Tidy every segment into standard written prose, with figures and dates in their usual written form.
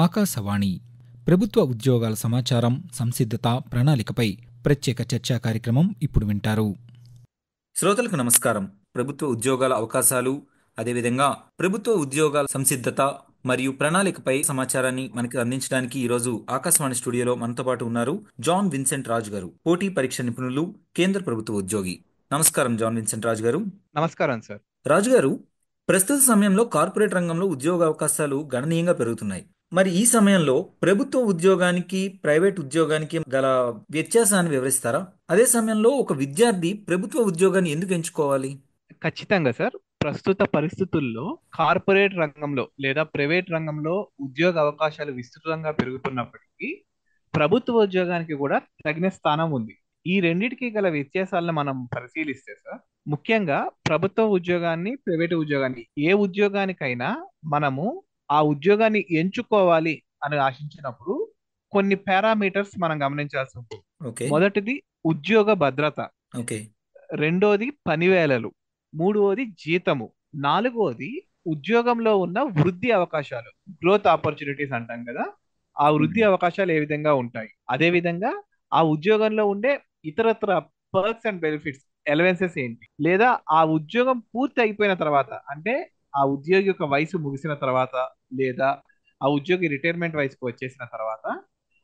ఆకాశవాణి ప్రభుత్వ ఉద్యోగాల సమాచారం, సంసిద్ధత, ప్రణాళికపై ప్రత్యేక చర్చా కార్యక్రమం ఇప్పుడు వింటారు. శ్రోతలకు నమస్కారం. ప్రభుత్వ ఉద్యోగాల అవకాశాలు, అదేవిధంగా ప్రభుత్వ ఉద్యోగాల సంసిద్ధత మరియు ప్రణాళికపై సమాచారాన్ని మనకి అందించడానికి ఈరోజు ఆకాశవాణి స్టూడియోలో మనతో పాటు ఉన్నారు జాన్ విన్సెంట్ రాజు గారు, పోటీ పరీక్ష నిపుణులు, కేంద్ర ప్రభుత్వ ఉద్యోగి. నమస్కారం జాన్ విన్సెంట్ రాజు గారు. నమస్కారం సార్. రాజు గారు, ప్రస్తుత సమయంలో కార్పొరేట్ రంగంలో ఉద్యోగ అవకాశాలు గణనీయంగా పెరుగుతున్నాయి. మరి ఈ సమయంలో ప్రభుత్వ ఉద్యోగానికి, ప్రైవేట్ ఉద్యోగానికి గల వ్యత్యాసాన్ని వివరిస్తారా? అదే సమయంలో ఒక విద్యార్థి ప్రభుత్వ ఉద్యోగాన్ని ఎందుకు ఎంచుకోవాలి? ఖచ్చితంగా సార్. ప్రస్తుత పరిస్థితుల్లో కార్పొరేట్ రంగంలో లేదా ప్రైవేట్ రంగంలో ఉద్యోగ అవకాశాలు విస్తృతంగా పెరుగుతున్నప్పటికీ ప్రభుత్వ ఉద్యోగానికి కూడా తగిన స్థానం ఉంది. ఈ రెండిటికి గల వ్యత్యాసాలను మనం పరిశీలిస్తే సార్, ముఖ్యంగా ప్రభుత్వ ఉద్యోగాన్ని, ప్రైవేట్ ఉద్యోగాన్ని, ఏ ఉద్యోగానికైనా మనము ఆ ఉద్యోగాన్ని ఎంచుకోవాలి అని ఆశించినప్పుడు కొన్ని పారామీటర్స్ మనం గమనించాల్సి ఉంటుంది. ఓకే. మొదటిది ఉద్యోగ భద్రత, ఓకే. రెండోది పనివేళలు, మూడవది జీతము, నాలుగవది ఉద్యోగంలో ఉన్న వృద్ధి అవకాశాలు, గ్రోత్ ఆపర్చునిటీస్ అంటాం కదా, ఆ వృద్ధి అవకాశాలు ఏ విధంగా ఉంటాయి. అదే విధంగా ఆ ఉద్యోగంలో ఉండే ఇతరత్ర పర్క్స్ అండ్ బెనిఫిట్స్, అలవెన్సెస్ ఏంటి, లేదా ఆ ఉద్యోగం పూర్తి అయిపోయిన తర్వాత, అంటే ఆ ఉద్యోగి యొక్క వయసు ముగిసిన తర్వాత, లేదా ఆ ఉద్యోగి రిటైర్మెంట్ వయసుకు వచ్చేసిన తర్వాత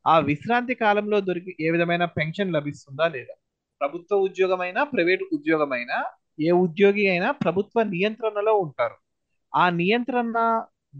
ఆ విశ్రాంతి కాలంలో దొరికి ఏ విధమైన పెన్షన్ లభిస్తుందా లేదా. ప్రభుత్వ ఉద్యోగమైనా ప్రైవేట్ ఉద్యోగమైనా ఏ ఉద్యోగి అయినా ప్రభుత్వ నియంత్రణలో ఉంటారు. ఆ నియంత్రణ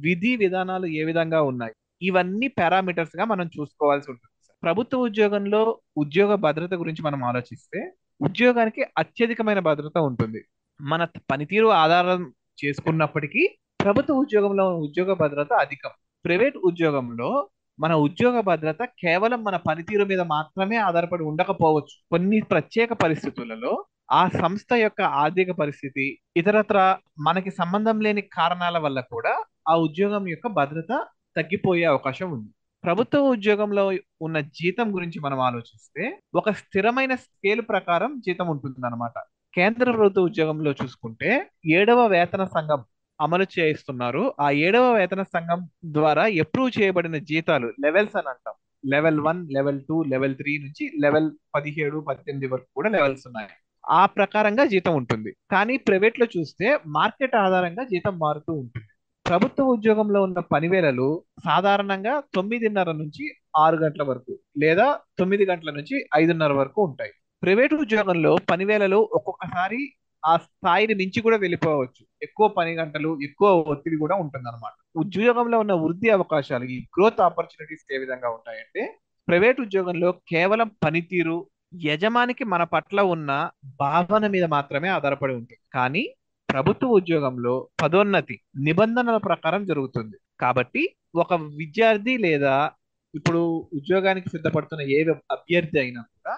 విధి విధానాలు ఏ విధంగా ఉన్నాయి, ఇవన్నీ పారామీటర్స్ గా మనం చూసుకోవాల్సి ఉంటుంది. ప్రభుత్వ ఉద్యోగంలో ఉద్యోగ భద్రత గురించి మనం ఆలోచిస్తే ఉద్యోగానికి అత్యధికమైన భద్రత ఉంటుంది. మన పనితీరు ఆధారం చేసుకున్నప్పటికీ ప్రభుత్వ ఉద్యోగంలో ఉద్యోగ భద్రత అధికం. ప్రైవేట్ ఉద్యోగంలో మన ఉద్యోగ భద్రత కేవలం మన పనితీరు మీద మాత్రమే ఆధారపడి ఉండకపోవచ్చు. కొన్ని ప్రత్యేక పరిస్థితులలో ఆ సంస్థ యొక్క ఆర్థిక పరిస్థితి, ఇతరత్ర మనకి సంబంధం లేని కారణాల వల్ల కూడా ఆ ఉద్యోగం యొక్క భద్రత తగ్గిపోయే అవకాశం ఉంది. ప్రభుత్వ ఉద్యోగంలో ఉన్న జీతం గురించి మనం ఆలోచిస్తే ఒక స్థిరమైన స్కేల్ ప్రకారం జీతం ఉంటుంది. కేంద్ర ప్రభుత్వ ఉద్యోగంలో చూసుకుంటే 7వ వేతన సంఘం అమలు చేయిస్తున్నారు. ఆ 7వ వేతన సంఘం ద్వారా అప్రూవ్ చేయబడిన జీతాలు లెవెల్స్ అని అంటాం. లెవెల్ 1, లెవెల్ 2, లెవెల్ 3 నుంచి లెవెల్ 17, 18 వరకు కూడా లెవెల్స్ ఉన్నాయి. ఆ ప్రకారంగా జీతం ఉంటుంది. కానీ ప్రైవేట్ లో చూస్తే మార్కెట్ ఆధారంగా జీతం మారుతూ ఉంటుంది. ప్రభుత్వ ఉద్యోగంలో ఉన్న పనివేళలు సాధారణంగా 9:30 నుంచి 6 గంటల వరకు, లేదా 9 గంటల నుంచి 5:30 వరకు ఉంటాయి. ప్రైవేట్ ఉద్యోగంలో పనివేళలు ఒక్కొక్కసారి ఆ స్థాయిని మించి కూడా వెళ్ళిపోవచ్చు. ఎక్కువ పని గంటలు, ఎక్కువ ఒత్తిడి కూడా ఉంటుందన్నమాట. ఉద్యోగంలో ఉన్న వృద్ధి అవకాశాలు, ఈ గ్రోత్ ఆపర్చునిటీస్ ఏ విధంగా ఉంటాయంటే, ప్రైవేట్ ఉద్యోగంలో కేవలం పనితీరు, యజమానికి మన పట్ల ఉన్న భావన మీద మాత్రమే ఆధారపడి ఉంటుంది. కానీ ప్రభుత్వ ఉద్యోగంలో పదోన్నతి నిబంధనల ప్రకారం జరుగుతుంది. కాబట్టి ఒక విద్యార్థి లేదా ఇప్పుడు ఉద్యోగానికి సిద్ధపడుతున్న ఏ అభ్యర్థి అయినా కూడా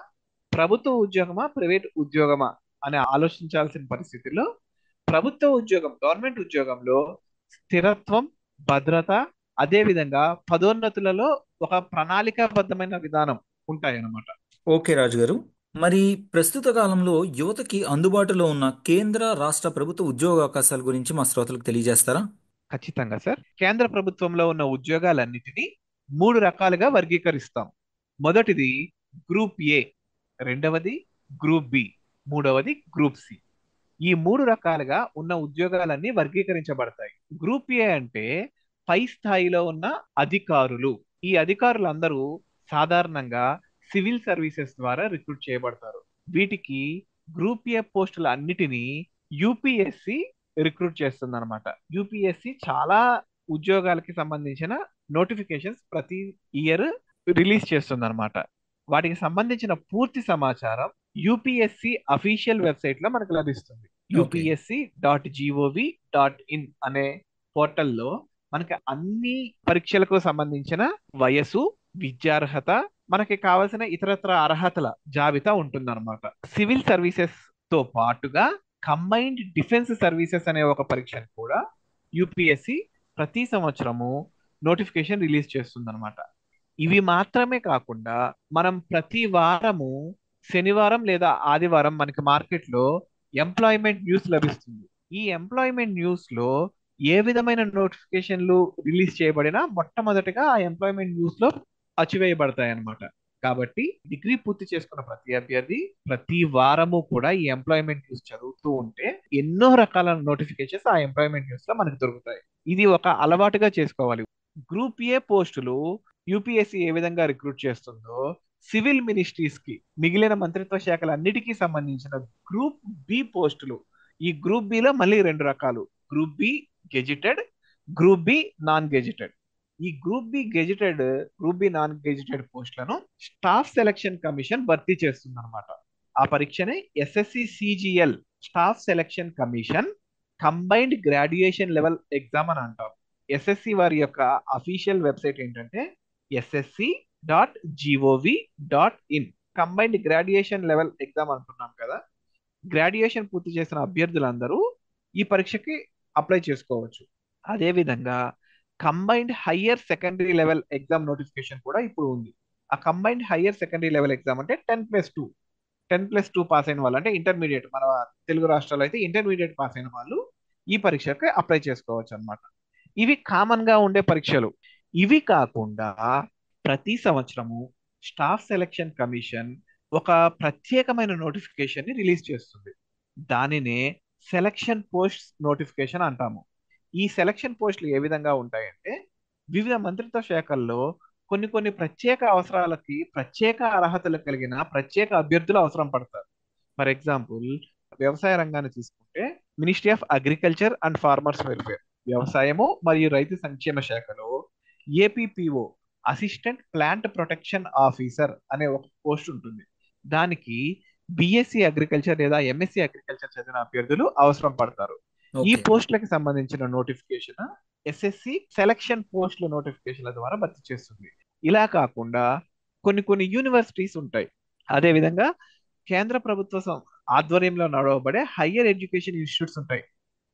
ప్రభుత్వ ఉద్యోగమా ప్రైవేట్ ఉద్యోగమా అని ఆలోచించాల్సిన పరిస్థితిలో ప్రభుత్వ ఉద్యోగం, గవర్నమెంట్ ఉద్యోగంలో స్థిరత్వం, భద్రత, అదే విధంగా పదోన్నతులలో ఒక ప్రణాళికాబద్ధమైన విధానం ఉంటాయన్నమాట. ఓకే రాజు గారు, మరి ప్రస్తుత కాలంలో యువతకి అందుబాటులో ఉన్న కేంద్ర, రాష్ట్ర ప్రభుత్వ ఉద్యోగ అవకాశాల గురించి మా శ్రోతలకు తెలియజేస్తారా? ఖచ్చితంగా సార్. కేంద్ర ప్రభుత్వంలో ఉన్న ఉద్యోగాలన్నిటినీ 3 రకాలుగా వర్గీకరిస్తాం. మొదటిది గ్రూప్ ఏ, రెండవది గ్రూప్ బి, మూడవది గ్రూప్ సి. ఈ 3 రకాలుగా ఉన్న ఉద్యోగాలన్నీ వర్గీకరించబడతాయి. గ్రూప్ ఏ అంటే పై స్థాయిలో ఉన్న అధికారులు. ఈ అధికారులందరూ సాధారణంగా సివిల్ సర్వీసెస్ ద్వారా రిక్రూట్ చేయబడతారు. వీటికి గ్రూప్ ఏ పోస్టుల అన్నిటినీ యూపీఎస్సి రిక్రూట్ చేస్తుంది అనమాట. యూపీఎస్సి చాలా ఉద్యోగాలకి సంబంధించిన నోటిఫికేషన్స్ ప్రతి ఇయర్ రిలీజ్ చేస్తుంది అనమాట. వాటికి సంబంధించిన పూర్తి సమాచారం యూపీఎస్సి అఫీషియల్ వెబ్సైట్ లో మనకు లభిస్తుంది. UPSC.gov.in అనే పోర్టల్లో మనకి అన్ని పరీక్షలకు సంబంధించిన వయసు, విద్యార్హత, మనకి కావాల్సిన ఇతరత్ర అర్హతల జాబితా ఉంటుందన్నమాట. సివిల్ సర్వీసెస్ తో పాటుగా కంబైన్డ్ డిఫెన్స్ సర్వీసెస్ అనే ఒక పరీక్షను కూడా యూపీఎస్సి ప్రతి సంవత్సరము నోటిఫికేషన్ రిలీజ్ చేస్తుందన్నమాట. ఇవి మాత్రమే కాకుండా మనం ప్రతి వారము శనివారం లేదా ఆదివారం మనకి మార్కెట్లో ఎంప్లాయ్మెంట్ న్యూస్ లభిస్తుంది. ఈ ఎంప్లాయ్మెంట్ న్యూస్ లో ఏ విధమైన నోటిఫికేషన్లు రిలీజ్ చేయబడినా మొట్టమొదటిగా ఆ ఎంప్లాయ్మెంట్ న్యూస్ లో అచ్చివేయబడతాయి అన్నమాట. కాబట్టి డిగ్రీ పూర్తి చేసుకున్న ప్రతి అభ్యర్థి ప్రతి వారము కూడా ఈ ఎంప్లాయ్మెంట్ న్యూస్ చదువుతూ ఉంటే ఎన్నో రకాల నోటిఫికేషన్స్ ఆ ఎంప్లాయ్మెంట్ న్యూస్ లో మనకు దొరుకుతాయి. ఇది ఒక అలవాటుగా చేసుకోవాలి. గ్రూప్ ఏ పోస్టులు యూపీఎస్సీ ఏ విధంగా రిక్రూట్ చేస్తుందో సివిల్ మినిస్ట్రీస్ కి, మిగిలిన మంత్రిత్వ శాఖలన్నిటికీ సంబంధించిన గ్రూప్ బి పోస్టులు, ఈ గ్రూప్ బిలో మళ్ళీ రెండు రకాలు: group B gazetted, group B non gazetted. ఈ గ్రూప్ బి నాన్ గెజిటెడ్ పోస్టులను స్టాఫ్ సెలక్షన్ కమిషన్ భర్తీ చేస్తుంది అనమాట. ఆ పరీక్షని SSC CGL, staff selection commission combined graduation level exam అని అంటాం. ఎస్ఎస్సి వారి యొక్క అఫీషియల్ వెబ్సైట్ ఏంటంటే ssc.gov.in. Combined graduation level exam అంటున్నాం కదా. గ్రాడ్యుయేషన్ పూర్తి చేసిన అభ్యర్థులందరూ ఈ పరీక్షకి అప్లై చేసుకోవచ్చు. అదేవిధంగా combined higher secondary level exam notification కూడా ఇప్పుడు ఉంది. ఆ combined higher secondary level exam అంటే 10+2 పాస్ అయిన వాళ్ళు, అంటే ఇంటర్మీడియట్, మన తెలుగు రాష్ట్రాల్లో అయితే ఇంటర్మీడియట్ పాస్ అయిన వాళ్ళు ఈ పరీక్షకి అప్లై చేసుకోవచ్చు అన్నమాట. ఇవి కామన్ గా ఉండే పరీక్షలు. ఇవి కాకుండా ప్రతి సంవత్సరము స్టాఫ్ సెలక్షన్ కమిషన్ ఒక ప్రత్యేకమైన నోటిఫికేషన్ ని రిలీజ్ చేస్తుంది. దానినే సెలక్షన్ పోస్ట్ నోటిఫికేషన్ అంటాము. ఈ సెలక్షన్ పోస్టులు ఏ విధంగా ఉంటాయంటే వివిధ మంత్రిత్వ శాఖల్లో కొన్ని కొన్ని ప్రత్యేక అవసరాలకి ప్రత్యేక అర్హతలు కలిగిన ప్రత్యేక అభ్యర్థులు అవసరం పడతారు. ఫర్ ఎగ్జాంపుల్, వ్యవసాయ రంగాన్ని తీసుకుంటే ministry of agriculture and farmers welfare, వ్యవసాయము మరియు రైతు సంక్షేమ శాఖలో ఏపీపీఓ, అసిస్టెంట్ ప్లాంట్ ప్రొటెక్షన్ ఆఫీసర్ అనే ఒక పోస్ట్ ఉంటుంది. దానికి బిఎస్సి అగ్రికల్చర్ లేదా ఎంఎస్సి అగ్రికల్చర్ చదివిన అభ్యర్థులు అవసరం పడతారు. ఈ ఓకే. పోస్టులకు సంబంధించిన నోటిఫికేషన్ ఎస్ఎస్సి సెలక్షన్ పోస్టుల నోటిఫికేషన్ల ద్వారా భర్తీ చేస్తుంది. ఇలా కాకుండా కొన్ని కొన్ని యూనివర్సిటీస్ ఉంటాయి. అదే విధంగా కేంద్ర ప్రభుత్వ ఆధ్వర్యంలో నడవబడే హయ్యర్ ఎడ్యుకేషన్ ఇన్స్టిట్యూట్స్ ఉంటాయి.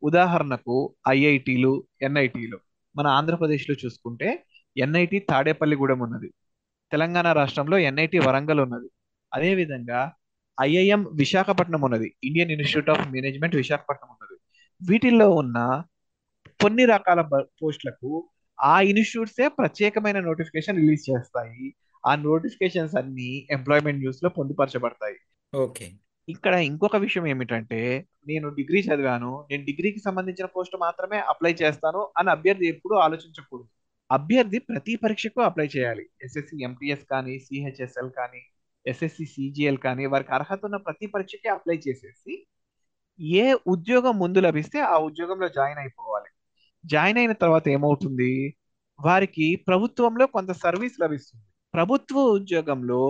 ఉదాహరణకు ఐఐటీలు, ఎన్ఐటీలు. మన ఆంధ్రప్రదేశ్లో చూసుకుంటే ఎన్ఐటి తాడేపల్లిగూడెం ఉన్నది. తెలంగాణ రాష్ట్రంలో ఎన్ఐటి వరంగల్ ఉన్నది. అదేవిధంగా ఐఐఎం విశాఖపట్నం ఉన్నది. Indian institute of management Visakhapatnam ఉన్నది. వీటిల్లో ఉన్న కొన్ని రకాల పోస్టులకు ఆ ఇన్స్టిట్యూట్సే ప్రత్యేకమైన నోటిఫికేషన్ రిలీజ్ చేస్తాయి. ఆ నోటిఫికేషన్స్ అన్ని ఎంప్లాయ్మెంట్ న్యూస్ లో పొందుపరచబడతాయి. ఓకే. ఇక్కడ ఇంకొక విషయం ఏమిటంటే, నేను డిగ్రీ చదివాను, నేను డిగ్రీకి సంబంధించిన పోస్ట్ మాత్రమే అప్లై చేస్తాను అని అభ్యర్థి ఎప్పుడూ ఆలోచించకూడదు. అభ్యర్థి ప్రతి పరీక్షకు అప్లై చేయాలి. ఎస్ఎస్సి ఎంటీఎస్ కానీ, సిహెచ్ఎస్ఎల్ కానీ, ఎస్ఎస్సి సిజిఎల్ కానీ, వారికి అర్హత ఉన్న ప్రతి పరీక్షకి అప్లై చేసేసి ఏ ఉద్యోగం ముందు లభిస్తే ఆ ఉద్యోగంలో జాయిన్ అయిపోవాలి. జాయిన్ అయిన తర్వాత ఏమవుతుంది, వారికి ప్రభుత్వంలో కొంత సర్వీస్ లభిస్తుంది. ప్రభుత్వ ఉద్యోగంలో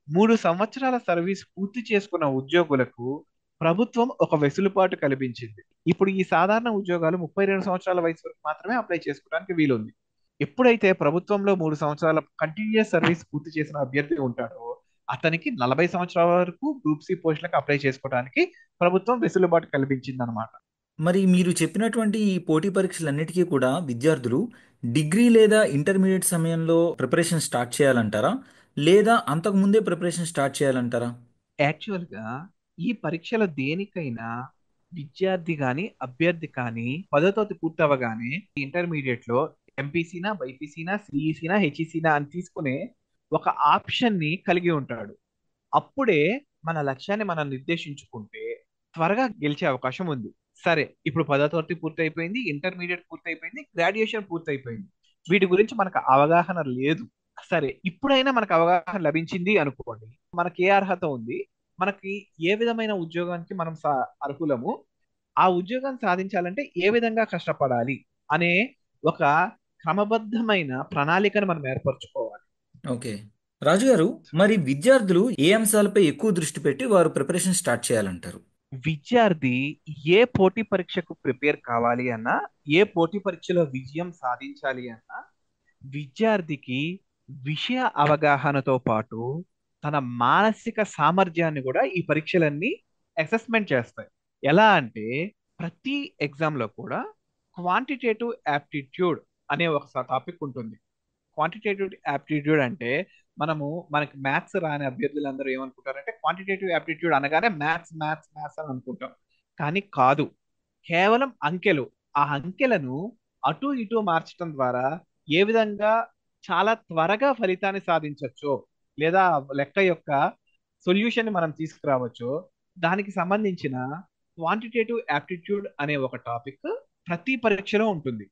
3 సంవత్సరాల సర్వీస్ పూర్తి చేసుకున్న ఉద్యోగులకు ప్రభుత్వం ఒక వెసులుబాటు కల్పించింది. ఇప్పుడు ఈ సాధారణ ఉద్యోగాలు 32 సంవత్సరాల వయసు వరకు మాత్రమే అప్లై చేసుకోవడానికి వీలుంది. ఎప్పుడైతే ప్రభుత్వంలో 3 సంవత్సరాల కంటిన్యూస్ సర్వీస్ పూర్తి చేసిన అభ్యర్థి ఉంటాడో అతనికి 40 సంవత్సరాల వరకు గ్రూప్ సి పోస్టులకు అప్లై చేసుకోవడానికి ప్రభుత్వం వెసులుబాటు కల్పించింది అనమాట. మరి మీరు చెప్పినటువంటి ఈ పోటీ పరీక్షలన్నిటికీ కూడా విద్యార్థులు డిగ్రీ లేదా ఇంటర్మీడియట్ సమయంలో ప్రిపరేషన్ స్టార్ట్ చేయాలంటారా? లేదా అంతకు ముందే ప్రిపరేషన్ స్టార్ట్ చేయాలంటారా? యాక్చువల్గా ఈ పరీక్షలో దేనికైనా విద్యార్థి కానీ అభ్యర్థి కానీ 10వ తరగతి పూర్తవగానే ఇంటర్మీడియట్ లో ఎంపీసీనా, బైపీసీనా, సిఈసీనా, హెచ్ఈసీనా అని తీసుకునే ఒక ఆప్షన్ ని కలిగి ఉంటాడు. అప్పుడే మన లక్ష్యాన్ని మనం నిర్దేశించుకుంటే త్వరగా గెలిచే అవకాశం ఉంది. సరే, ఇప్పుడు 10వ తరగతి పూర్తి అయిపోయింది, ఇంటర్మీడియట్ పూర్తి అయిపోయింది, గ్రాడ్యుయేషన్ పూర్తి అయిపోయింది. వీటి గురించి మనకు అవగాహన లేదు. సరే, ఇప్పుడైనా మనకు అవగాహన లభించింది అనుకోండి. మనకి ఏ అర్హత ఉంది, మనకి ఏ విధమైన ఉద్యోగానికి మనం అర్హులము, ఆ ఉద్యోగాన్ని సాధించాలంటే ఏ విధంగా కష్టపడాలి అనే ఒక క్రమబద్ధమైన ప్రణాళికను మనం ఏర్పరచుకోవాలి. ఓకే. రాజు గారు, మరి విద్యార్థులు ఏ అంశాలపై ఎక్కువ దృష్టి పెట్టి వారు ప్రిపరేషన్ స్టార్ట్ చేయాలంటారు? విద్యార్థి ఏ పోటీ పరీక్షకు ప్రిపేర్ కావాలి అన్నా, ఏ పోటీ పరీక్షలో విజయం సాధించాలి అన్నా, విద్యార్థికి విషయ అవగాహనతో పాటు తన మానసిక సామర్థ్యాన్ని కూడా ఈ పరీక్షలన్నీ అసెస్మెంట్ చేస్తాయి. ఎలా అంటే ప్రతి ఎగ్జామ్లో కూడా క్వాంటిటేటివ్ యాప్టిట్యూడ్ అనే ఒక టాపిక్ ఉంటుంది. క్వాంటిటేటివ్ యాప్టిట్యూడ్ అంటే మనకి మ్యాథ్స్ రాని అభ్యర్థులందరూ ఏమనుకుంటారంటే క్వాంటిటేటివ్ యాప్టిట్యూడ్ అనగానే మ్యాథ్స్ మ్యాథ్స్ మ్యాథ్స్ అని అనుకుంటాం. కానీ కాదు, కేవలం అంకెలు. ఆ అంకెలను అటు ఇటు మార్చడం ద్వారా ఏ విధంగా చాలా త్వరగా ఫలితాన్ని సాధించవచ్చో, లేదా లెక్క యొక్క సొల్యూషన్ మనం తీసుకురావచ్చో, దానికి సంబంధించిన క్వాంటిటేటివ్ యాప్టిట్యూడ్ అనే ఒక టాపిక్ ప్రతి పరీక్షలో ఉంటుంది.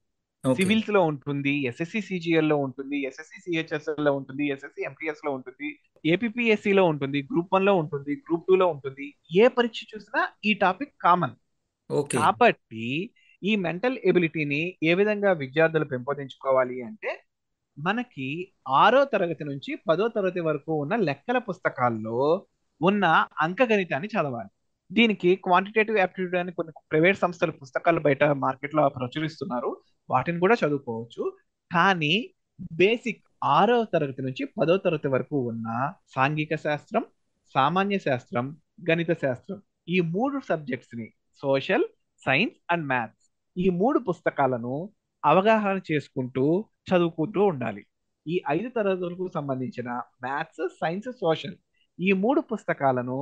ఓకే. సివిల్స్ లో ఉంటుంది, ఎస్ఎస్సి సిజిఎల్ లో ఉంటుంది, ఎస్ఎస్సి సిహెచ్ఎస్ఎల్ లో ఉంటుంది, ఎస్ఎస్సి ఎంటీఎస్ లో ఉంటుంది, ఏపీపీఎస్సి లో ఉంటుంది, గ్రూప్ 1 లో ఉంటుంది, గ్రూప్ 2 లో ఉంటుంది. ఏ పరీక్ష చూసినా ఈ టాపిక్ కామన్. ఓకే. కాబట్టి ఈ మెంటల్ ఎబిలిటీని ఏ విధంగా విద్యార్థులు పెంపొందించుకోవాలి అంటే, మనకి 6వ తరగతి నుంచి 10వ తరగతి వరకు ఉన్న లెక్కల పుస్తకాల్లో ఉన్న అంకగణితాన్ని చదవాలి. దీనికి క్వాంటిటేటివ్ యాప్టిట్యూడ్ అని కొన్ని ప్రైవేట్ సంస్థలు పుస్తకాలు బయట మార్కెట్లో ప్రచురిస్తున్నారు. వాటిని కూడా చదువుకోవచ్చు. కానీ బేసిక్ 6వ తరగతి నుంచి 10వ తరగతి వరకు ఉన్న సాంఘిక శాస్త్రం, సామాన్య శాస్త్రం, గణిత శాస్త్రం, ఈ 3 సబ్జెక్ట్స్ ని, సోషల్, సైన్స్ అండ్ మ్యాథ్స్, ఈ 3 పుస్తకాలను అవగాహన చేసుకుంటూ చదువుకుంటూ ఉండాలి. ఈ 5 తరగతులకు సంబంధించిన మ్యాథ్స్, సైన్స్, సోషల్, ఈ 3 పుస్తకాలను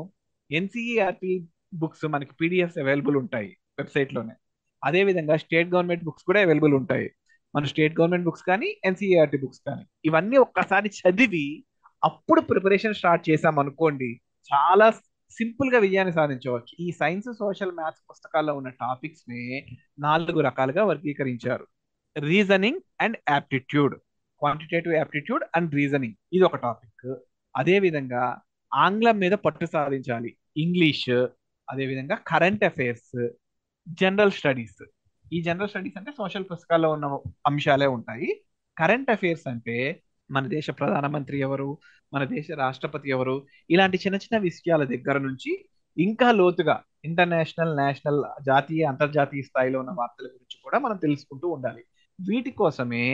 ఎన్సీఈఆర్టీ బుక్స్ మనకి పీడిఎఫ్స్ అవైలబుల్ ఉంటాయి వెబ్సైట్లోనే. అదే విధంగా స్టేట్ గవర్నమెంట్ బుక్స్ కూడా అవైలబుల్ ఉంటాయి. మన స్టేట్ గవర్నమెంట్ బుక్స్ కానీ, ఎన్సీఈఆర్టీ బుక్స్ కానీ, ఇవన్నీ ఒక్కసారి చదివి అప్పుడు ప్రిపరేషన్ స్టార్ట్ చేసాం అనుకోండి, చాలా సింపుల్ గా విజయాన్ని సాధించవచ్చు. ఈ సైన్స్, సోషల్, మ్యాథ్స్ పుస్తకాల్లో ఉన్న టాపిక్స్ ని 4 రకాలుగా వర్గీకరించారు. Reasoning and aptitude, quantitative aptitude and reasoning, ఇది ఒక టాపిక్. అదే విధంగా ఆంగ్లం మీద పట్టు సాధించాలి, ఇంగ్లీష్. అదే విధంగా కరెంట్ అఫైర్స్, జనరల్ స్టడీస్. ఈ జనరల్ స్టడీస్ అంటే సోషల్ పుస్తకాల్లో ఉన్న అంశాలే ఉంటాయి. కరెంట్ అఫైర్స్ అంటే మన దేశ ప్రధానమంత్రి ఎవరు, మన దేశ రాష్ట్రపతి ఎవరు, ఇలాంటి చిన్న చిన్న విషయాల దగ్గర నుంచి ఇంకా లోతుగా ఇంటర్నేషనల్, నేషనల్, జాతీయ, అంతర్జాతీయ స్థాయిలో ఉన్న వార్తల గురించి కూడా మనం తెలుసుకుంటూ ఉండాలి. వీటి కోసమే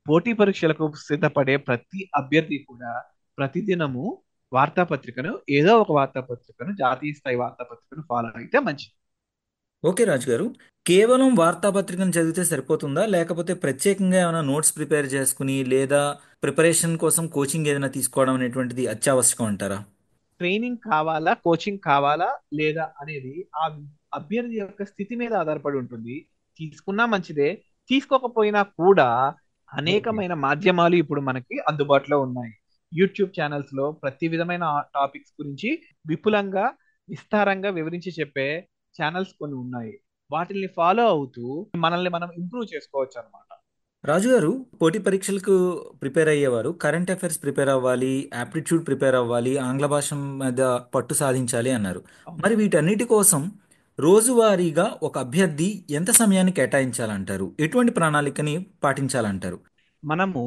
పోటీ పరీక్షలకు సిద్ధపడే ప్రతి అభ్యర్థి కూడా ప్రతిదినము వార్తాపత్రికను, ఏదో ఒక వార్తాపత్రికను, జాతీయ స్థాయి వార్తాపత్రికను ఫాలో అయితే మంచిది. ఓకే రాజు గారు. కేవలం వార్తాపత్రికను చదివితే సరిపోతుందా? లేకపోతే ప్రత్యేకంగా ఏమైనా నోట్స్ ప్రిపేర్ చేసుకుని లేదా ప్రిపరేషన్ కోసం కోచింగ్ ఏదైనా తీసుకోవడం అనేటువంటిది అత్యావశ్యకం అంటారా? ట్రైనింగ్ కావాలా, కోచింగ్ కావాలా లేదా అనేది ఆ అభ్యర్థి యొక్క స్థితి మీద ఆధారపడి ఉంటుంది. తీసుకున్నా మంచిదే, తీసుకోకపోయినా కూడా ఓకే. అనేకమైన మాధ్యమాలు ఇప్పుడు మనకి అందుబాటులో ఉన్నాయి. యూట్యూబ్ ఛానల్స్ లో ప్రతి విధమైన టాపిక్స్ గురించి విపులంగా, విస్తారంగా వివరించి చెప్పే ఛానల్స్ కొన్ని ఉన్నాయి. వాటిని ఫాలో అవుతూ మనల్ని మనం ఇంప్రూవ్ చేసుకోవచ్చు అనమాట. రాజుగారు, పోటీ పరీక్షలకు ప్రిపేర్ అయ్యేవారు కరెంట్ అఫైర్స్ ప్రిపేర్ అవ్వాలి, యాప్టిట్యూడ్ ప్రిపేర్ అవ్వాలి, ఆంగ్ల భాష మీద పట్టు సాధించాలి అన్నారు. మరి వీటన్నిటి కోసం రోజువారీగా ఒక అభ్యర్థి ఎంత సమయాన్ని కేటాయించాలంటారు? ఎటువంటి ప్రణాళికని పాటించాలంటారు? మనము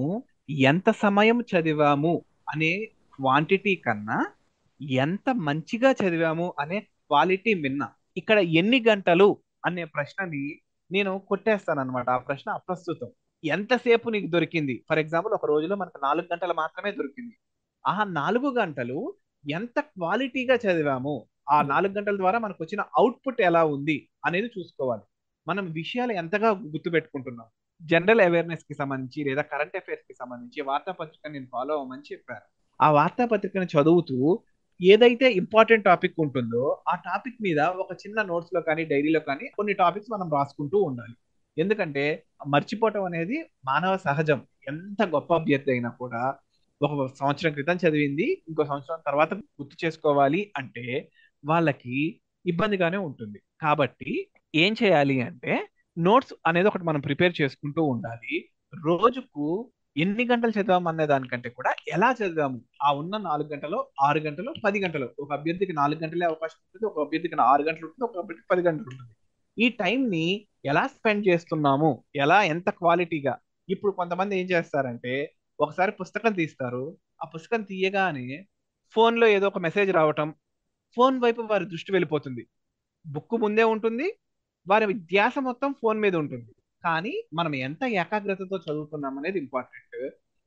ఎంత సమయం చదివాము అనే క్వాంటిటీ కన్నా ఎంత మంచిగా చదివాము అనే క్వాలిటీ మిన్న. ఇక్కడ ఎన్ని గంటలు అనే ప్రశ్నని నేను కొట్టేస్తాను అనమాట. ఆ ప్రశ్న అప్రస్తుతం. ఎంతసేపు నీకు దొరికింది? ఫర్ ఎగ్జాంపుల్, ఒక రోజులో మనకు 4 గంటలు మాత్రమే దొరికింది. ఆ 4 గంటలు ఎంత క్వాలిటీగా చదివాము, ఆ 4 గంటల ద్వారా మనకు వచ్చిన అవుట్పుట్ ఎలా ఉంది అనేది చూసుకోవాలి. మనం విషయాలు ఎంతగా గుర్తుపెట్టుకుంటున్నాం. జనరల్ అవేర్నెస్ కి సంబంధించి లేదా కరెంట్ అఫైర్స్ కి సంబంధించి వార్తాపత్రికని నేను ఫాలో అవ్వమని చెప్పాను. ఆ వార్తాపత్రికను చదువుతూ ఏదైతే ఇంపార్టెంట్ టాపిక్ ఉంటుందో ఆ టాపిక్ మీద ఒక చిన్న నోట్స్ లో కానీ, డైరీలో కానీ కొన్ని టాపిక్స్ మనం రాసుకుంటూ ఉండాలి. ఎందుకంటే మర్చిపోవటం అనేది మానవ సహజం. ఎంత గొప్ప అభ్యర్థి అయినా కూడా ఒక సంవత్సరం క్రితం చదివింది ఇంకో సంవత్సరం తర్వాత గుర్తు చేసుకోవాలి అంటే వాళ్ళకి ఇబ్బందిగానే ఉంటుంది. కాబట్టి ఏం చేయాలి అంటే, నోట్స్ అనేది ఒకటి మనం ప్రిపేర్ చేసుకుంటూ ఉండాలి. రోజుకు ఎన్ని గంటలు చదివాము అనే దానికంటే కూడా ఎలా చదివాము, ఆ ఉన్న 4 గంటలో 6 గంటలు 10 గంటలు, ఒక అభ్యర్థికి 4 గంటలే అవకాశం ఉంటుంది, ఒక అభ్యర్థికి 6 గంటలు ఉంటుంది, ఒక అభ్యర్థికి 10 గంటలు ఉంటుంది. ఈ టైం ని ఎలా స్పెండ్ చేస్తున్నాము, ఎలా, ఎంత క్వాలిటీగా. ఇప్పుడు కొంతమంది ఏం చేస్తారంటే, ఒకసారి పుస్తకం తీస్తారు, ఆ పుస్తకం తీయగానే ఫోన్ లో ఏదో ఒక మెసేజ్ రావటం, ఫోన్ వైపు వారి దృష్టి వెళ్ళిపోతుంది. బుక్ ముందే ఉంటుంది, వారి ధ్యాస మొత్తం ఫోన్ మీద ఉంటుంది. కానీ మనం ఎంత ఏకాగ్రతతో చదువుతున్నాం అనేది ఇంపార్టెంట్.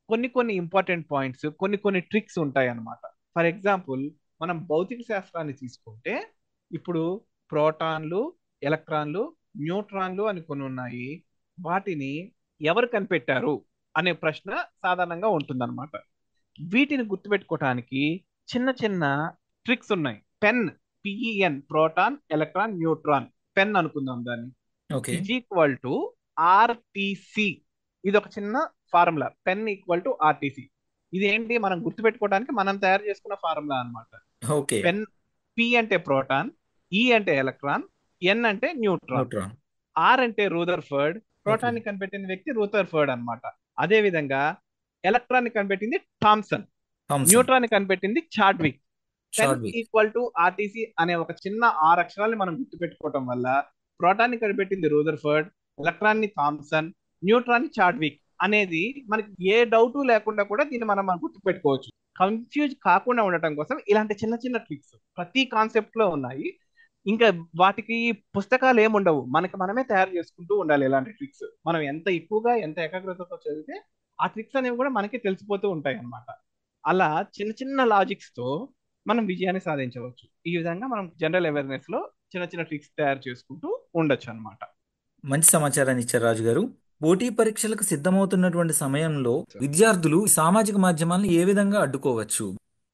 కొన్ని కొన్ని ఇంపార్టెంట్ పాయింట్స్, కొన్ని కొన్ని ట్రిక్స్ ఉంటాయి అన్నమాట. ఫర్ ఎగ్జాంపుల్, మనం భౌతిక శాస్త్రాన్ని తీసుకుంటే ఇప్పుడు ప్రోటాన్లు, ఎలక్ట్రాన్లు, న్యూట్రాన్లు అని కొన్ని ఉన్నాయి. వాటిని ఎవరు కనిపెట్టారు అనే ప్రశ్న సాధారణంగా ఉంటుందన్నమాట. వీటిని గుర్తుపెట్టుకోవటానికి చిన్న చిన్న ట్రిక్స్ ఉన్నాయి. Pen, P E N, proton, electron, neutron. Pen అనుకుందాం దాన్ని. Okay. Is equal to RTC. ఇది ఒక చిన్న formula, pen equal to RTC. ఇది ఏంటి మనం గుర్తుపెట్టుకోవడానికి మనం తయారు చేసుకున్న ఫార్ములా అన్నమాట. ఓకే. పెన్, పి అంటే ప్రోటాన్, ఈ అంటే ఎలక్ట్రాన్, ఎన్ అంటే న్యూట్రాన్, న్యూట్రాన్. ఆర్ అంటే రూదర్ఫర్డ్. ఓకే. ప్రోటాన్ ని కనిపెట్టిన వ్యక్తి రూదర్ఫర్డ్ అన్నమాట. అదే విధంగా ఎలక్ట్రాన్ ని కనిపెట్టింది థామ్సన్, థామ్సన్. న్యూట్రాన్ ని కనిపెట్టింది చాడ్విక్. పెన్ షార్ట్విక్. ఈక్వల్ టు ఆర్టీసీ అనే ఒక చిన్న ఆరు అక్షరాల్ని మనం గుర్తుపెట్టుకోవటం వల్ల ప్రోటాన్ ని కనిపెట్టింది రూదర్ఫర్డ్, ఎలక్ట్రాన్ ని థామ్సన్, న్యూట్రాన్ ని చాడ్విక్ అనేది మనకి ఏ డౌట్ లేకుండా కూడా దీన్ని మనం గుర్తుపెట్టుకోవచ్చు. కన్ఫ్యూజ్ కాకుండా ఉండటం కోసం ఇలాంటి చిన్న చిన్న ట్రిక్స్ ప్రతి కాన్సెప్ట్ లో ఉన్నాయి. ఇంకా వాటికి పుస్తకాలు ఏముండవు, మనకి మనమే తయారు చేసుకుంటూ ఉండాలి. ఇలాంటి ట్రిక్స్ మనం ఎంత ఎక్కువగా ఎంత ఏకాగ్రతతో చదివితే ఆ ట్రిక్స్ అనేవి కూడా మనకి తెలిసిపోతూ ఉంటాయి అన్నమాట. అలా చిన్న చిన్న లాజిక్స్ తో మనం విజయాన్ని సాధించవచ్చు. ఈ విధంగా మనం జనరల్ అవేర్నెస్ లో చిన్న చిన్న ట్రిక్స్ తయారు చేసుకుంటూ ఉండొచ్చు అన్నమాట. మంచి సమాచారాన్ని ఇచ్చారు రాజు గారు. పోటీ పరీక్షలకు సిద్ధమవుతున్నటువంటి సమయంలో విద్యార్థులు ఈ సామాజిక మాధ్యమాలను ఏ విధంగా అడ్డుకోవచ్చు?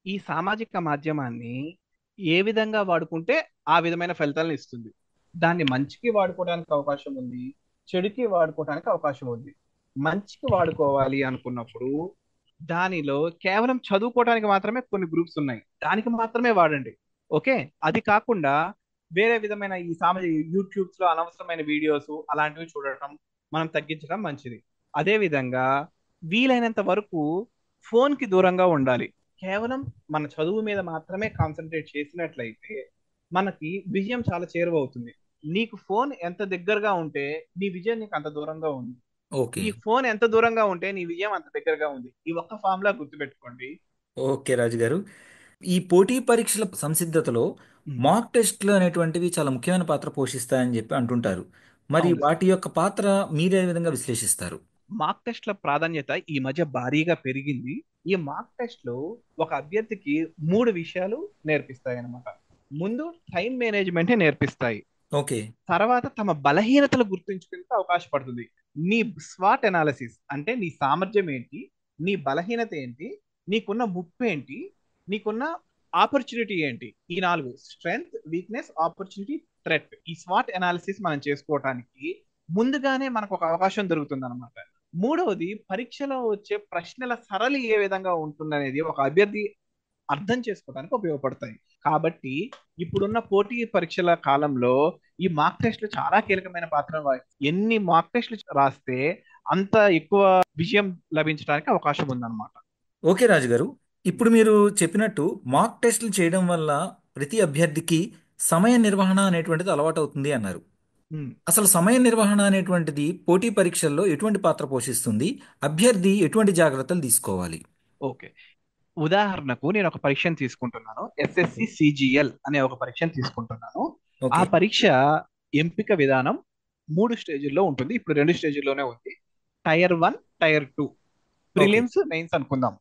ఈ సామాజిక మాధ్యమాన్ని ఏ విధంగా వాడుకుంటే ఆ విధమైన ఫలితాలను ఇస్తుంది. దాన్ని మంచికి వాడుకోవడానికి అవకాశం ఉంది, చెడుకి వాడుకోవడానికి అవకాశం ఉంది. మంచికి వాడుకోవాలి అనుకున్నప్పుడు దానిలో కేవలం చదువుకోవడానికి మాత్రమే కొన్ని గ్రూప్స్ ఉన్నాయి, దానికి మాత్రమే వాడండి. ఓకే. అది కాకుండా వేరే విధమైన ఈ సామాజిక యూట్యూబ్స్ లో అనవసరమైన వీడియోస్ అలాంటివి చూడటం మనం తగ్గించడం మంచిది. అదే విధంగా వీలైనంత వరకు ఫోన్ కి దూరంగా ఉండాలి. కేవలం మన చదువు మీద మాత్రమే కాన్సన్ట్రేట్ చేసినట్లయితే మనకి విజయం చాలా చేరువవుతుంది. నీకు ఫోన్ ఎంత దగ్గరగా ఉంటే నీ విజయం నీకు అంత దూరంగా ఉంది. ఓకే. నీ ఫోన్ ఎంత దూరంగా ఉంటే నీ విజయం అంత దగ్గరగా ఉంది. ఈ ఒక్క ఫార్ములా గుర్తుపెట్టుకోండి. ఓకే రాజు గారు. ఈ పోటీ పరీక్షల సంసిద్ధతలో ఉమ్, మాక్ టెస్ట్లు అనేటువంటివి చాలా ముఖ్యమైన పాత్ర పోషిస్తాయని చెప్పి అంటుంటారు. మరి అవును. వాటి యొక్క పాత్ర మీరే విధంగా విశ్లేషిస్తారు? మాక్ టెస్ట్ల ప్రాధాన్యత ఈ మధ్య భారీగా పెరిగింది. ఈ మాక్ టెస్ట్లు ఒక అభ్యర్థికి మూడు విషయాలు నేర్పిస్తాయి అన్నమాట. ముందు టైం మేనేజ్మెంట్ నేర్పిస్తాయి. ఓకే. తర్వాత తమ బలహీనతలు గుర్తుంచుకునే అవకాశపడుతుంది. నీ స్వాట్ అనాలిసిస్ అంటే నీ సామర్థ్యం ఏంటి, నీ బలహీనత ఏంటి, నీకున్న ముప్పు ఏంటి, నీకున్న ఆపర్చునిటీ ఏంటి. ఈ నాలుగు, స్ట్రెంగ్త్, వీక్నెస్, ఆపర్చునిటీ, థ్రెట్. ఈ స్వాట్ అనాలిసిస్ మనం చేసుకోవటానికి ముందుగానే మనకు ఒక అవకాశం దొరుకుతుంది అనమాట. మూడవది, పరీక్షలో వచ్చే ప్రశ్నల సరళి ఏ విధంగా ఉంటుందనేది ఒక అభ్యర్థి అర్థం చేసుకోవడానికి ఉపయోగపడతాయి. కాబట్టి ఇప్పుడున్న పోటీ పరీక్షల కాలంలో ఈ మాక్ టెస్ట్లు చాలా కీలకమైన పాత్ర ఎన్ని మాక్ టెస్ట్లు రాస్తే అంత ఎక్కువ విజయం లభించడానికి అవకాశం ఉందన్నమాట. ఓకే రాజు గారు. ఇప్పుడు మీరు చెప్పినట్టు మాక్ టెస్టులు చేయడం వల్ల ప్రతి అభ్యర్థికి సమయ నిర్వహణ అనేటువంటిది అలవాటు అవుతుంది అన్నారు. ఉమ్, అసలు సమయ నిర్వహణ అనేటువంటిది పోటీ పరీక్షల్లో ఎటువంటి పాత్ర పోషిస్తుంది? అభ్యర్థి ఎటువంటి జాగ్రత్తలు తీసుకోవాలి? ఓకే. ఉదాహరణకు నేను ఒక పరీక్షను తీసుకుంటున్నాను, ఎస్ఎస్సి సిజిఎల్ అనే ఒక పరీక్షను తీసుకుంటున్నాను. ఆ ఓకే. పరీక్ష ఎంపిక విధానం మూడు స్టేజ్ల్లో ఉంటుంది. ఇప్పుడు రెండు స్టేజ్ల్లోనే ఉంది. Tier 1, tier 2, okay. Prelims, mains అనుకుందాం.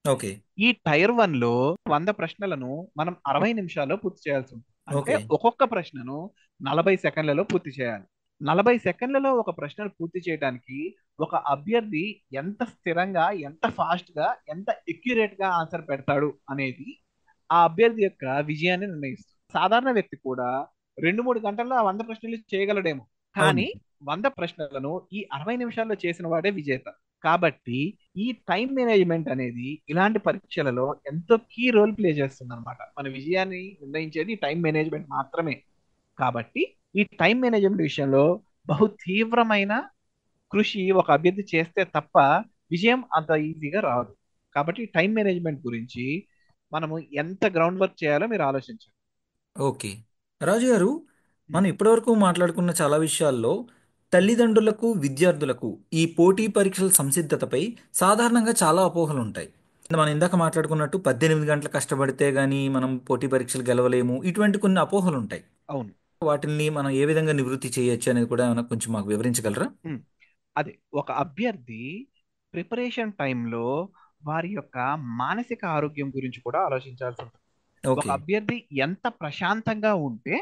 ఓకే. ఈ టైర్ 1 లో 100 ప్రశ్నలను మనం 60 నిమిషాల్లో పూర్తి చేయాల్సి ఉంటుంది. అంటే ఓకే. ఒక్కొక్క ప్రశ్నను 40 సెకండ్లలో పూర్తి చేయాలి. 40 సెకండ్లలో ఒక ప్రశ్నను పూర్తి చేయడానికి ఒక అభ్యర్థి ఎంత స్థిరంగా, ఎంత ఫాస్ట్ గా, ఎంత ఎక్యురేట్ గా ఆన్సర్ పెడతాడు అనేది ఆ అభ్యర్థి యొక్క విజయాన్ని నిర్ణయిస్తుంది. సాధారణ వ్యక్తి కూడా 2-3 గంటల్లో ఆ 100 ప్రశ్నలు చేయగలడేమో, అవును. కానీ 100 ప్రశ్నలను ఈ 60 నిమిషాల్లో చేసిన వాడే విజేత. కాబట్టి ఈ టైం మేనేజ్మెంట్ అనేది ఇలాంటి పరీక్షలలో ఎంతో కీ రోల్ ప్లే చేస్తుంది అనమాట. మన విజయాన్ని నిర్ణయించేది టైం మేనేజ్మెంట్ మాత్రమే. కాబట్టి ఈ టైం మేనేజ్మెంట్ విషయంలో బహు తీవ్రమైన కృషి ఒక అభ్యర్థి చేస్తే తప్ప విజయం అంత ఈజీగా రాదు. కాబట్టి టైం మేనేజ్మెంట్ గురించి మనము ఎంత గ్రౌండ్ వర్క్ చేయాలో మీరు ఆలోచించండి. ఓకే. రాజు గారు, మనం ఇప్పటివరకు మాట్లాడుకున్న చాలా విషయాల్లో తల్లిదండ్రులకు, విద్యార్థులకు ఈ పోటీ పరీక్షల సంసిద్ధతపై సాధారణంగా చాలా అపోహలు ఉంటాయి. మనం ఇందాక మాట్లాడుకున్నట్టు 18 గంటలు కష్టపడితే గానీ మనం పోటీ పరీక్షలు గెలవలేము, ఇటువంటి కొన్ని అపోహలు ఉంటాయి. అవును. వాటిని మనం ఏ విధంగా నివృత్తి చేయొచ్చు అనేది కూడా ఏమైనా కొంచెం మాకు వివరించగలరా? ఉమ్. అదే, ఒక అభ్యర్థి ప్రిపరేషన్ టైంలో వారి యొక్క మానసిక ఆరోగ్యం గురించి కూడా ఆలోచించాల్సి ఉంటుంది. ఒక ఓకే. అభ్యర్థి ఎంత ప్రశాంతంగా ఉంటే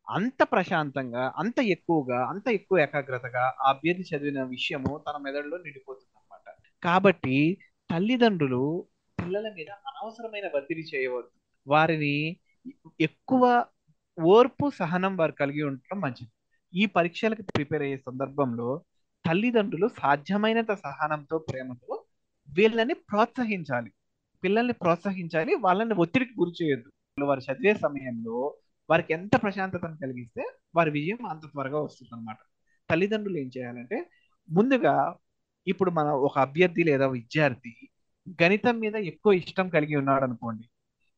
అంత ప్రశాంతంగా, అంత ఎక్కువగా, అంత ఎక్కువ ఏకాగ్రతగా ఆ అభ్యర్థి చదివిన విషయము తన మెదడులో నిండిపోతుంది అనమాట. కాబట్టి తల్లిదండ్రులు పిల్లల మీద అనవసరమైన ఒత్తిడి చేయవద్దు. వారిని ఎక్కువ ఓర్పు, సహనం వారు కలిగి ఉండటం మంచిది. ఈ పరీక్షలకు ప్రిపేర్ అయ్యే సందర్భంలో తల్లిదండ్రులు సాధ్యమైనంత సహనంతో, ప్రేమతో వీళ్ళని ప్రోత్సహించాలి. పిల్లల్ని ప్రోత్సహించాలి, వాళ్ళని ఒత్తిడికి గురి చేయొద్దు. వారు చదివే సమయంలో వారికి ఎంత ప్రశాంతతను కలిగిస్తే వారి విజయం అంత త్వరగా వస్తుంది అనమాట. తల్లిదండ్రులు ఏం చేయాలంటే, ముందుగా ఇప్పుడు మన ఒక అభ్యర్థి లేదా విద్యార్థి గణితం మీద ఎక్కువ ఇష్టం కలిగి ఉన్నాడు అనుకోండి,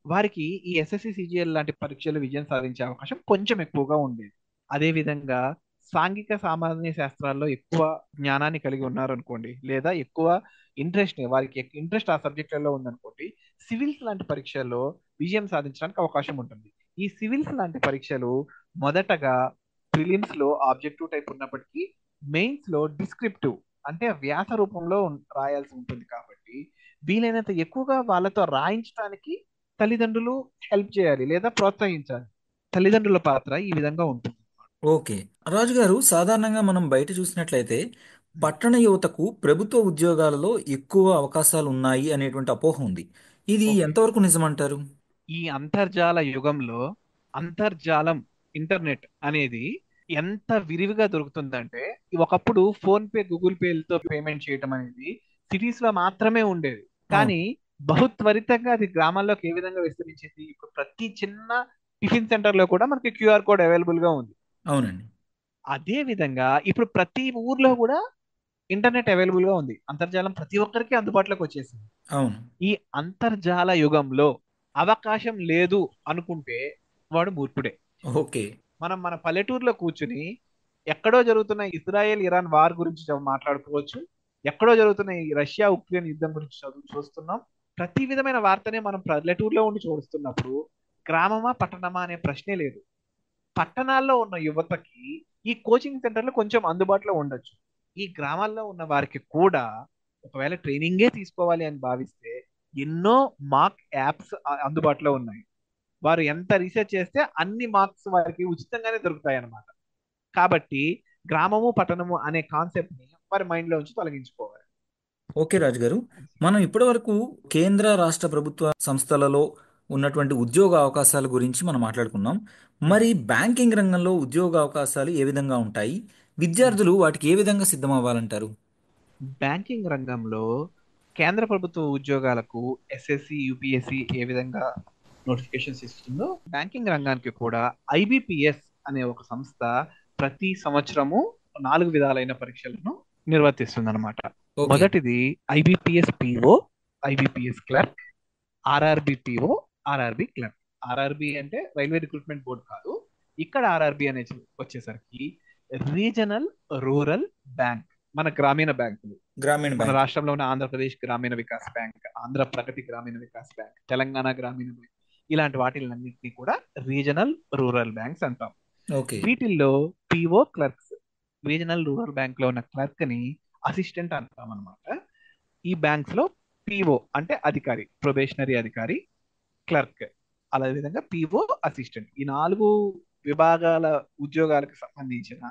వారికి ఈ ఎస్ఎస్సి సిజిఎల్ లాంటి పరీక్షలు విజయం సాధించే అవకాశం కొంచెం ఎక్కువగా ఉండేది. అదేవిధంగా సాంఘిక సామాన్య శాస్త్రాల్లో ఎక్కువ జ్ఞానాన్ని కలిగి ఉన్నారనుకోండి, లేదా ఎక్కువ వారికి ఇంట్రెస్ట్ ఆ సబ్జెక్టులలో ఉందనుకోండి, సివిల్స్ లాంటి పరీక్షల్లో విజయం సాధించడానికి అవకాశం ఉంటుంది. ఈ సివిల్స్ లాంటి పరీక్షలు మొదటగా ప్రిలిమ్స్ లో ఆబ్జెక్టివ్ టైప్ ఉన్నప్పటికీ మెయిన్స్ లో డిస్క్రిప్టివ్ అంటే వ్యాస రూపంలో రాయాల్సి ఉంటుంది. కాబట్టి వీలైనంత ఎక్కువగా వాళ్ళతో రాయించడానికి తల్లిదండ్రులు హెల్ప్ చేయాలి లేదా ప్రోత్సహించాలి. తల్లిదండ్రుల పాత్ర ఈ విధంగా ఉంటుంది. ఓకే. రాజుగారు, సాధారణంగా మనం బయట చూసినట్లయితే పట్టణ యువతకు ప్రభుత్వ ఉద్యోగాలలో ఎక్కువ అవకాశాలు ఉన్నాయి అనేటువంటి అపోహ ఉంది. ఇది ఓకే. ఎంతవరకు నిజమంటారు? ఈ అంతర్జాల యుగంలో అంతర్జాలం, ఇంటర్నెట్ అనేది ఎంత విరివిగా దొరుకుతుందంటే, ఒకప్పుడు ఫోన్ పే, గూగుల్ పేలతో పేమెంట్ చేయటం అనేది సిటీస్ లో మాత్రమే ఉండేది. అవును. కానీ బహు త్వరితంగా అది గ్రామాల్లోకి ఏ విధంగా విస్తరించింది. ఇప్పుడు ప్రతి చిన్న టిఫిన్ సెంటర్ లో కూడా మనకి క్యూఆర్ కోడ్ అవైలబుల్ గా ఉంది. అవునండి. అదే విధంగా ఇప్పుడు ప్రతి ఊర్లో కూడా ఇంటర్నెట్ అవైలబుల్ గా ఉంది. అంతర్జాలం ప్రతి ఒక్కరికి అందుబాటులోకి వచ్చేసింది. అవును. ఈ అంతర్జాల యుగంలో అవకాశం లేదు అనుకుంటే వాడు మూర్ఖుడే. ఓకే. మనం మన పల్లెటూరులో కూర్చుని ఎక్కడో జరుగుతున్న ఇజ్రాయెల్ ఇరాన్ వార్ గురించి మాట్లాడుకోవచ్చు. ఎక్కడో జరుగుతున్న ఈ రష్యా ఉక్రెయిన్ యుద్ధం గురించి చూస్తున్నాం. ప్రతి విధమైన వార్తనే మనం పల్లెటూరులో ఉండి చూస్తున్నప్పుడు గ్రామమా పట్టణమా అనే ప్రశ్నే లేదు. పట్టణాల్లో ఉన్న యువతకి ఈ కోచింగ్ సెంటర్లు కొంచెం అందుబాటులో ఉండొచ్చు. ఈ గ్రామాల్లో ఉన్న వారికి కూడా ఒకవేళ ట్రైనింగే తీసుకోవాలి అని భావిస్తే ఎన్నో మాక్ యాప్స్ అందుబాటులో ఉన్నాయి. వారు ఎంత రీసెర్చ్ చేస్తే అన్ని మార్క్స్ వారికి ఉచితంగానే దొరుకుతాయి అన్నమాట. కాబట్టి గ్రామము పట్టణము అనే కాన్సెప్ట్ ని వారి మైండ్ లో ఉంచి తొలగించుకోవాలి. ఓకే రాజుగారు, మనం ఇప్పటివరకు కేంద్ర రాష్ట్ర ప్రభుత్వ సంస్థలలో ఉన్నటువంటి ఉద్యోగ అవకాశాల గురించి మనం మాట్లాడుకున్నాం. మరి బ్యాంకింగ్ రంగంలో ఉద్యోగ అవకాశాలు ఏ విధంగా ఉంటాయి? విద్యార్థులు వాటికి ఏ విధంగా సిద్ధమవ్వాలంటారు? బ్యాంకింగ్ రంగంలో కేంద్ర ప్రభుత్వ ఉద్యోగాలకు ఎస్ఎస్సి, యూపీఎస్సి ఏ విధంగా నోటిఫికేషన్స్ ఇస్తుందో, బ్యాంకింగ్ రంగానికి కూడా ఐబిపిఎస్ అనే ఒక సంస్థ ప్రతి సంవత్సరము 4 విధాలైన పరీక్షలను నిర్వర్తిస్తుంది అనమాట. ఓకే. మొదటిది IBPS PO, IBPS clerk, RRB PO, RRB clerk. RRB అంటే రైల్వే రిక్రూట్మెంట్ బోర్డు కాదు. ఇక్కడ ఆర్ఆర్బి అనేది వచ్చేసరికి రీజనల్ రూరల్ బ్యాంక్, మన గ్రామీణ బ్యాంకులు. గ్రామీణ మన బ్యాంక్. రాష్ట్రంలో ఉన్న ఆంధ్రప్రదేశ్ గ్రామీణ వికాస్ బ్యాంక్, ఆంధ్ర ప్రగతి గ్రామీణ వికాస్ బ్యాంక్, తెలంగాణ గ్రామీణ బ్యాంక్, ఇలాంటి వాటిలన్నింటినీ కూడా రీజనల్ రూరల్ బ్యాంక్స్ అంటాం. ఓకే. వీటిల్లో PO clerks, regional rural bank లో ఉన్న క్లర్క్ ని అసిస్టెంట్ అంటాం అనమాట. ఈ బ్యాంక్స్ లో పిఓ అంటే అధికారి, ప్రొబేషనరీ అధికారి, క్లర్క్, అలా విధంగా పిఓ, అసిస్టెంట్, ఈ 4 విభాగాల ఉద్యోగాలకు సంబంధించిన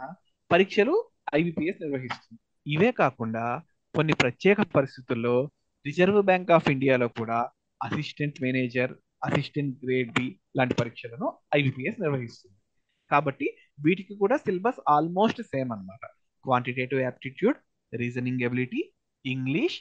పరీక్షలు ఐబిపిఎస్ నిర్వహిస్తుంది. ఇవే కాకుండా కొన్ని ప్రత్యేక పరిస్థితుల్లో రిజర్వ్ బ్యాంక్ ఆఫ్ ఇండియాలో కూడా assistant manager, assistant grade B లాంటి పరీక్షలను ఐబిపిఎస్ నిర్వహిస్తుంది. కాబట్టి వీటికి కూడా సిలబస్ ఆల్మోస్ట్ సేమ్ అన్నమాట. Quantitative aptitude, reasoning ability, English,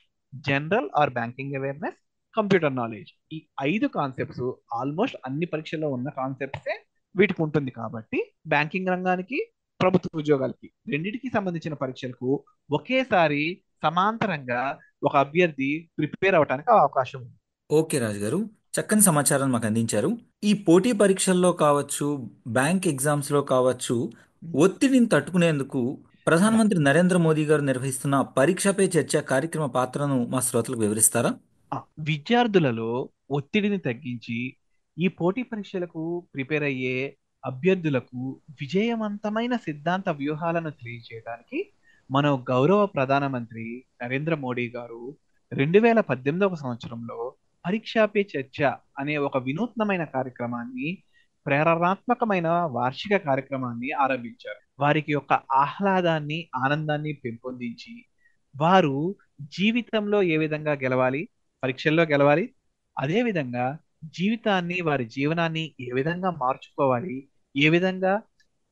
general or banking awareness, computer knowledge, ఈ 5 కాన్సెప్ట్స్ ఆల్మోస్ట్ అన్ని పరీక్షల్లో ఉన్న కాన్సెప్ట్సే వీటికి ఉంటుంది. కాబట్టి బ్యాంకింగ్ రంగానికి, ప్రభుత్వ ఉద్యోగాలకి రెండింటికి సంబంధించిన పరీక్షలకు ఒకేసారి సమాంతరంగా ఒక అభ్యర్థి ప్రిపేర్ అవడానికి అవకాశం ఉంది. ఓకే రాజుగారు, చక్కని సమాచారాన్ని మాకు అందించారు. ఈ పోటీ పరీక్షల్లో కావచ్చు, బ్యాంక్ ఎగ్జామ్స్లో కావచ్చు, ఒత్తిడిని తట్టుకునేందుకు యా. ప్రధానమంత్రి నరేంద్ర మోదీ గారు నిర్వహిస్తున్న పరీక్షపై చర్చ కార్యక్రమ పాత్రను మా శ్రోతలకు వివరిస్తారా? ఆ, విద్యార్థులలో ఒత్తిడిని తగ్గించి ఈ పోటీ పరీక్షలకు ప్రిపేర్ అయ్యే అభ్యర్థులకు విజయవంతమైన సిద్ధాంత వ్యూహాలను తెలియజేయడానికి మన గౌరవ ప్రధానమంత్రి నరేంద్ర మోడీ గారు 2018 సంవత్సరంలో పరీక్షా పే చర్చ అనే ఒక వినూత్నమైన కార్యక్రమాన్ని, ప్రేరణాత్మకమైన వార్షిక కార్యక్రమాన్ని ఆరంభించారు. వారికి యొక్క ఆహ్లాదాన్ని, ఆనందాన్ని పెంపొందించి వారు జీవితంలో ఏ విధంగా గెలవాలి, పరీక్షల్లో గెలవాలి, అదే విధంగా జీవితాన్ని, వారి జీవనాన్ని ఏ విధంగా మార్చుకోవాలి, ఏ విధంగా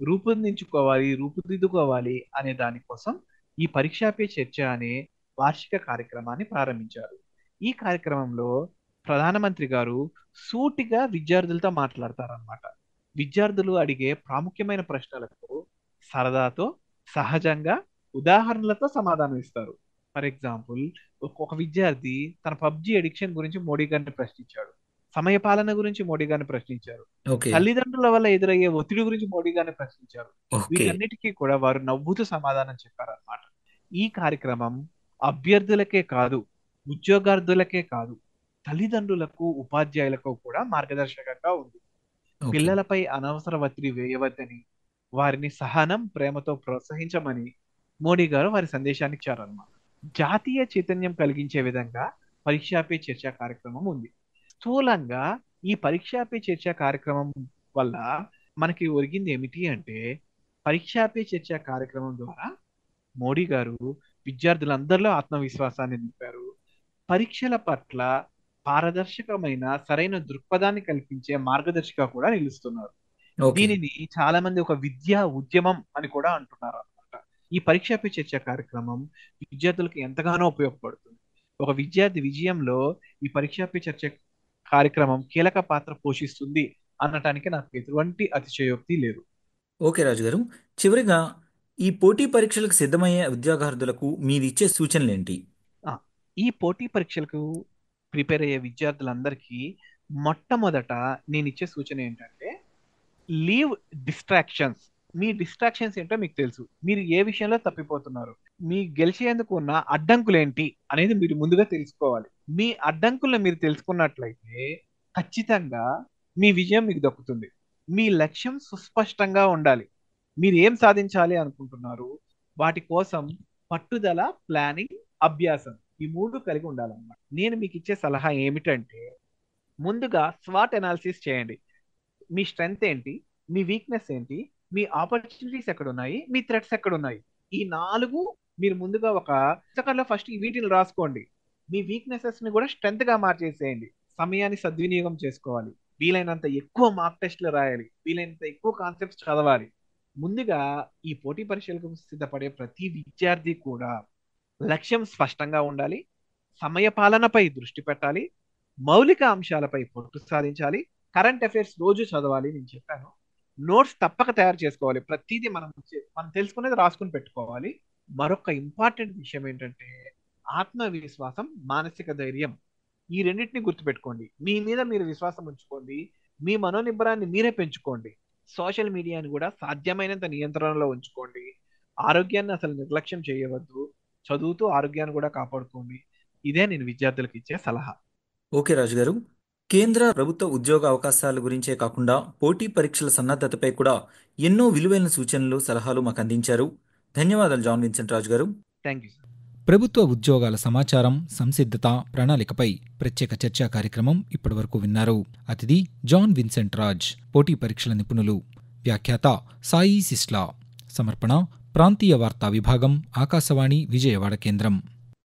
రూపుదిద్దుకోవాలి అనే దానికోసం ఈ పరీక్షా పే చర్చ అనే వార్షిక కార్యక్రమాన్ని ప్రారంభించారు. ఈ కార్యక్రమంలో ప్రధానమంత్రి గారు సూటిగా విద్యార్థులతో మాట్లాడతారన్నమాట. విద్యార్థులు అడిగే ప్రాముఖ్యమైన ప్రశ్నలకు సరదాతో, సహజంగా ఉదాహరణలతో సమాధానం ఇస్తారు. ఫర్ ఎగ్జాంపుల్, ఒక విద్యార్థి తన పబ్జి అడిక్షన్ గురించి మోడీ గారిని ప్రశ్నించాడు. సమయపాలన గురించి మోడీ గారిని ప్రశ్నించారు. ఓకే. తల్లిదండ్రుల వల్ల ఎదురయ్యే ఒత్తిడి గురించి మోడీ గారిని ప్రశ్నించారు. ఓకే. వీటన్నిటికీ కూడా వారు నవ్వుతూ సమాధానం చెప్పారన్నమాట. ఈ కార్యక్రమం అభ్యర్థులకే కాదు, ఉద్యోగార్థులకే కాదు, తల్లిదండ్రులకు, ఉపాధ్యాయులకు కూడా మార్గదర్శకంగా ఉంది. ఓకే. పిల్లలపై అనవసర ఒత్తిడి వేయవద్దని, వారిని సహనం, ప్రేమతో ప్రోత్సహించమని మోడీ గారు వారి సందేశాన్ని ఇచ్చారన్నమాట. జాతీయ చైతన్యం కలిగించే విధంగా పరీక్షా పే చర్చ కార్యక్రమం ఉంది. స్థూలంగా ఈ పరీక్షా పే చర్చ కార్యక్రమం వల్ల మనకి ఒరిగింది ఏమిటి అంటే, పరీక్షా పే చర్చ కార్యక్రమం ద్వారా మోడీ గారు విద్యార్థులందరిలో ఆత్మవిశ్వాసాన్ని నింపారు. పరీక్షల పట్ల పారదర్శకమైన, సరైన దృక్పథాన్ని కల్పించే మార్గదర్శిగా కూడా నిలుస్తున్నారు. ఓకే. దీనిని చాలా మంది ఒక విద్యా ఉద్యమం అని కూడా అంటున్నారు అన్నమాట. ఈ పరీక్షా పే చర్చ కార్యక్రమం విద్యార్థులకు ఎంతగానో ఉపయోగపడుతుంది. ఒక విద్యార్థి విజయంలో ఈ పరీక్షా పే చర్చ కార్యక్రమం కీలక పాత్ర పోషిస్తుంది అనటానికి నాకు ఎటువంటి అతిశయోక్తి లేదు. ఓకే రాజు గారు, చివరిగా ఈ పోటీ పరీక్షలకు సిద్ధమయ్యే ఉద్యోగార్థులకు మీరిచ్చే సూచనలేంటి? ఆ, ఈ పోటీ పరీక్షలకు ప్రిపేర్ అయ్యే విద్యార్థులందరికీ మొట్టమొదట నేను ఇచ్చే సూచన ఏంటంటే, లీవ్ డిస్ట్రాక్షన్స్. మీ డిస్ట్రాక్షన్స్ ఏంటో మీకు తెలుసు. మీరు ఏ విషయంలో తప్పిపోతున్నారు, మీ గెలిచేందుకు ఉన్న అడ్డంకులు ఏంటి అనేది మీరు ముందుగా తెలుసుకోవాలి. మీ అడ్డంకులను మీరు తెలుసుకున్నట్లయితే ఖచ్చితంగా మీ విజయం మీకు దక్కుతుంది. మీ లక్ష్యం సుస్పష్టంగా ఉండాలి. మీరు ఏం సాధించాలి అనుకుంటున్నారు, వాటి కోసం పట్టుదల, ప్లానింగ్, అభ్యాసం, ఈ మూడు కలిగి ఉండాలన్నమాట. నేను మీకు ఇచ్చే సలహా ఏమిటంటే, ముందుగా స్వాట్ అనాలిసిస్ చేయండి. మీ స్ట్రెంగ్త్ ఏంటి, మీ వీక్నెస్ ఏంటి, మీ ఆపర్చునిటీస్ ఎక్కడ ఉన్నాయి, మీ థ్రెట్స్ ఎక్కడ ఉన్నాయి, ఈ 4 మీరు ముందుగా ఒక పుస్తకంలో ఫస్ట్ వీటిని రాసుకోండి. మీ వీక్నెసెస్ ని కూడా స్ట్రెంగ్త్ గా మార్చేసేయండి. సమయాన్ని సద్వినియోగం చేసుకోవాలి. వీలైనంత ఎక్కువ మార్క్ టెస్ట్లు రాయాలి. వీలైనంత ఎక్కువ కాన్సెప్ట్స్ చదవాలి. ముందుగా ఈ పోటీ పరీక్షలకు సిద్ధపడే ప్రతి విద్యార్థి కూడా లక్ష్యం స్పష్టంగా ఉండాలి, సమయ పాలనపై దృష్టి పెట్టాలి, మౌలిక అంశాలపై పట్టు సాధించాలి, కరెంట్ అఫైర్స్ రోజు చదవాలి. నేను చెప్పాను, నోట్స్ తప్పక తయారు చేసుకోవాలి. ప్రతిదీ మనం తెలుసుకునేది రాసుకుని పెట్టుకోవాలి. మరొక ఇంపార్టెంట్ విషయం ఏంటంటే, ఆత్మవిశ్వాసం, మానసిక ధైర్యం, ఈ రెండింటిని గుర్తుపెట్టుకోండి. మీ మీద మీరు విశ్వాసం ఉంచుకోండి. మీ మనోనిబ్బరాన్ని మీరే పెంచుకోండి. సోషల్ మీడియాని కూడా సాధ్యమైనంత నియంత్రణలో ఉంచుకోండి. ఆరోగ్యాన్ని అసలు నిర్లక్ష్యం చేయవద్దు. చదువుతూ ఆరోగ్యాన్ని కూడా కాపాడుకోండి. ఇదే నేను విద్యార్థులకు ఇచ్చే సలహా. ఓకే రాజు గారు, కేంద్ర ప్రభుత్వ ఉద్యోగ అవకాశాల గురించే కాకుండా పోటీ పరీక్షల సన్నద్ధతపై కూడా ఎన్నో విలువైన సూచనలు, సలహాలు మాకు అందించారు. ధన్యవాదాలు జాన్ విన్సెంట్ రాజు గారు. Thank you sir. ప్రభుత్వ ఉద్యోగాల సమాచారం, సంసిద్ధత, ప్రణాళికపై ప్రత్యేక చర్చా కార్యక్రమం ఇప్పటివరకు విన్నారు. అతిథి జాన్ విన్సెంట్ రాజ్, పోటీ పరీక్షల నిపుణులు. వ్యాఖ్యాత సాయి సిస్లా. సమర్పణ ప్రాంతీయ వార్తా విభాగం, ఆకాశవాణి విజయవాడ కేంద్రం.